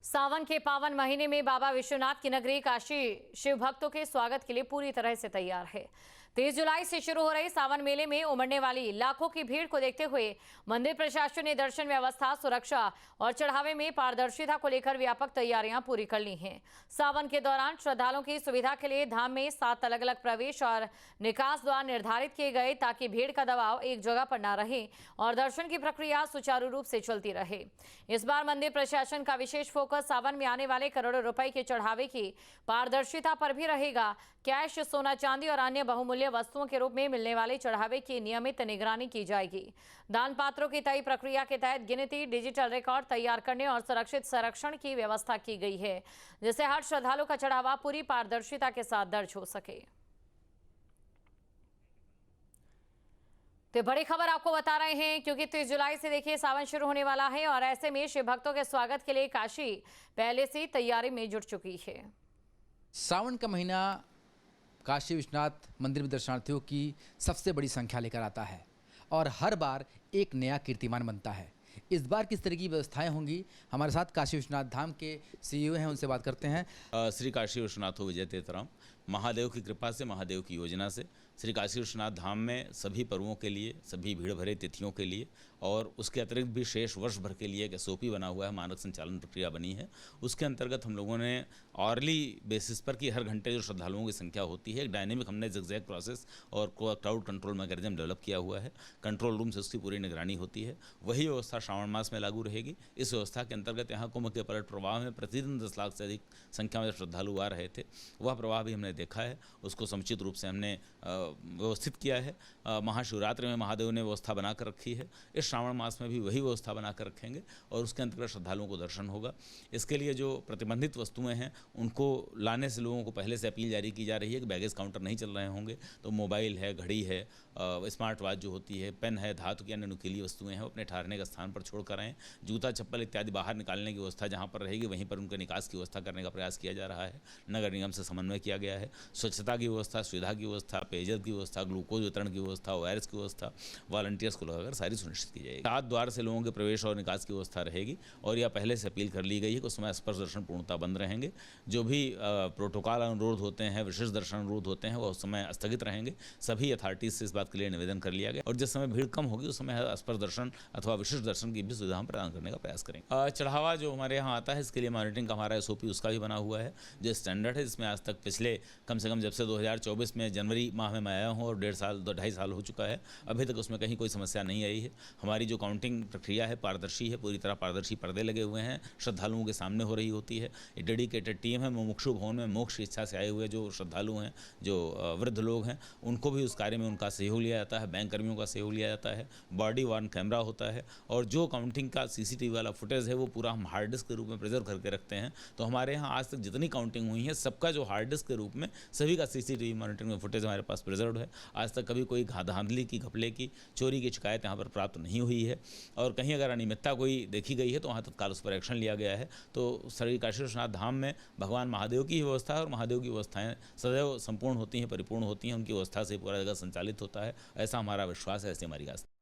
सावन के पावन महीने में बाबा विश्वनाथ की नगरी काशी शिव भक्तों के स्वागत के लिए पूरी तरह से तैयार है। 23 जुलाई से शुरू हो रहे सावन मेले में उमड़ने वाली लाखों की भीड़ को देखते हुए मंदिर प्रशासन ने दर्शन व्यवस्था, सुरक्षा और चढ़ावे में पारदर्शिता को लेकर व्यापक तैयारियां पूरी कर ली हैं। सावन के दौरान श्रद्धालुओं की सुविधा के लिए धाम में 7 अलग अलग प्रवेश और निकास द्वार निर्धारित किए गए ताकि भीड़ का दबाव एक जगह पर न रहे और दर्शन की प्रक्रिया सुचारू रूप से चलती रहे। इस बार मंदिर प्रशासन का विशेष फोकस सावन में आने वाले करोड़ों रुपए के चढ़ावे की पारदर्शिता पर भी रहेगा। कैश, सोना चांदी और अन्य बहुमूल्य वस्तुओं के रूप में मिलने वाले चढ़ावे की नियमित निगरानी की जाएगी। दान पात्रों की तय प्रक्रिया के तहत गिनती, डिजिटल रिकॉर्ड तैयार करने और सुरक्षित संरक्षण की व्यवस्था की गई है, जिससे हर श्रद्धालु का चढ़ावा पूरी पारदर्शिता के साथ दर्ज हो सके। तो बड़ी खबर आपको बता रहे हैं क्योंकि 30 जुलाई से देखिए सावन शुरू होने वाला है और ऐसे में शिव भक्तों के स्वागत के लिए काशी पहले से तैयारी में जुट चुकी है। सावन का महीना काशी विश्वनाथ मंदिर में दर्शनार्थियों की सबसे बड़ी संख्या लेकर आता है और हर बार एक नया कीर्तिमान बनता है। इस बार किस तरह की व्यवस्थाएं होंगी, हमारे साथ काशी विश्वनाथ धाम के सीईओ हैं, उनसे बात करते हैं। श्री काशी विश्वनाथ विजय तीर्थराम, महादेव की कृपा से, महादेव की योजना से श्री काशी विश्वनाथ धाम में सभी पर्वों के लिए, सभी भीड़ भरे तिथियों के लिए और उसके अतिरिक्त भी शेष वर्ष भर के लिए एक एसओपी बना हुआ है, मानक संचालन प्रक्रिया बनी है। उसके अंतर्गत हम लोगों ने ऑर्ली बेसिस पर कि हर घंटे जो श्रद्धालुओं की संख्या होती है, एक डायनेमिक हमने ज़िगज़ैग प्रोसेस और क्राउड कंट्रोल मैकेनिज्म डेवलप किया हुआ है। कंट्रोल रूम से उसकी पूरी निगरानी होती है। वही व्यवस्था श्रावण मास में लागू रहेगी। इस व्यवस्था के अंतर्गत यहाँ कुंभ के पलट प्रवाह में प्रतिदिन 10 लाख से अधिक संख्या में श्रद्धालु आ रहे थे। वह प्रवाह भी हमने देखा है, उसको समुचित रूप से हमने व्यवस्थित किया है। महाशिवरात्रि में महादेव ने व्यवस्था बनाकर रखी है। इस श्रावण मास में भी वही व्यवस्था बनाकर रखेंगे और उसके अंतर्गत श्रद्धालुओं को दर्शन होगा। इसके लिए जो प्रतिबंधित वस्तुएं हैं उनको लाने से लोगों को पहले से अपील जारी की जा रही है कि बैगेज काउंटर नहीं चल रहे होंगे, तो मोबाइल है, घड़ी है, स्मार्ट वॉच जो होती है, पेन है, धातु की अन्य नुकीली वस्तुएं हैं, वो अपने ठहरने के स्थान पर छोड़ कर आएँ। जूता, चप्पल इत्यादि बाहर निकालने की व्यवस्था जहाँ पर रहेगी वहीं पर उनके निकास की व्यवस्था करने का प्रयास किया जा रहा है। नगर निगम से समन्वय किया गया है। स्वच्छता की व्यवस्था, सुविधा की व्यवस्था, पेयजल की व्यवस्था, ग्लूकोज वितरण की व्यवस्था, ORS की व्यवस्था, वॉलंटियर्स को लगाकर सारी सुनिश्चित की जाएगी। 7 द्वार से लोगों के प्रवेश और निकास की व्यवस्था रहेगी और यह पहले से अपील कर ली गई है कि उस समय स्पर्श दर्शन पूर्णतः बंद रहेंगे। जो भी प्रोटोकॉल अनुरोध होते हैं, विशेष दर्शन अनुरोध होते हैं, वो उस समय स्थगित रहेंगे। सभी अथॉरिटीज से इस बात के लिए निवेदन कर लिया गया और जिस समय भीड़ कम होगी उस समय स्पर्श दर्शन अथवा विशेष दर्शन की भी सुविधा प्रदान करने का प्रयास करेंगे। चढ़ावा जो हमारे यहाँ आता है इसके लिए मॉनिटरिंग का हमारा SOP उसका भी बना हुआ है, जो स्टैंडर्ड है, जिसमें आज तक पिछले कम से कम जब से 2024 में जनवरी माह में मैं आया हूँ और 2.5 साल हो चुका है, अभी तक उसमें कहीं कोई समस्या नहीं आई है। हमारी जो काउंटिंग प्रक्रिया है पारदर्शी है, पूरी तरह पारदर्शी पर्दे लगे हुए हैं, श्रद्धालुओं के सामने हो रही होती है। डेडिकेटेड टीम है। मुमुक्षु भवन में मोक्ष इच्छा से आए हुए जो श्रद्धालु हैं, जो वृद्ध लोग हैं, उनको भी उस कार्य में उनका सहयोग लिया जाता है। बैंक कर्मियों का सहयोग लिया जाता है। बॉडी वार्न कैमरा होता है और जो काउंटिंग का CCTV वाला फुटेज है वो पूरा हम हार्ड डिस्क के रूप में प्रिजर्व करके रखते हैं। तो हमारे यहाँ आज तक जितनी काउंटिंग हुई है सबका जो हार्ड डिस्क के रूप में सभी का CCTV मॉनिटरिंग में फुटेज हमारे पास प्रिजर्व है। आज तक कभी कोई धांधली की, घपले की, चोरी की शिकायत यहाँ पर प्राप्त नहीं हुई है और कहीं अगर अनियमितता कोई देखी गई है तो वहाँ तत्काल उस पर एक्शन लिया गया है। तो श्री काशी विश्वनाथ धाम में भगवान महादेव की व्यवस्था है और महादेव की व्यवस्थाएं सदैव संपूर्ण होती हैं, परिपूर्ण होती हैं। उनकी व्यवस्था से पूरा जगह संचालित होता है, ऐसा हमारा विश्वास है, ऐसी हमारी आस्था।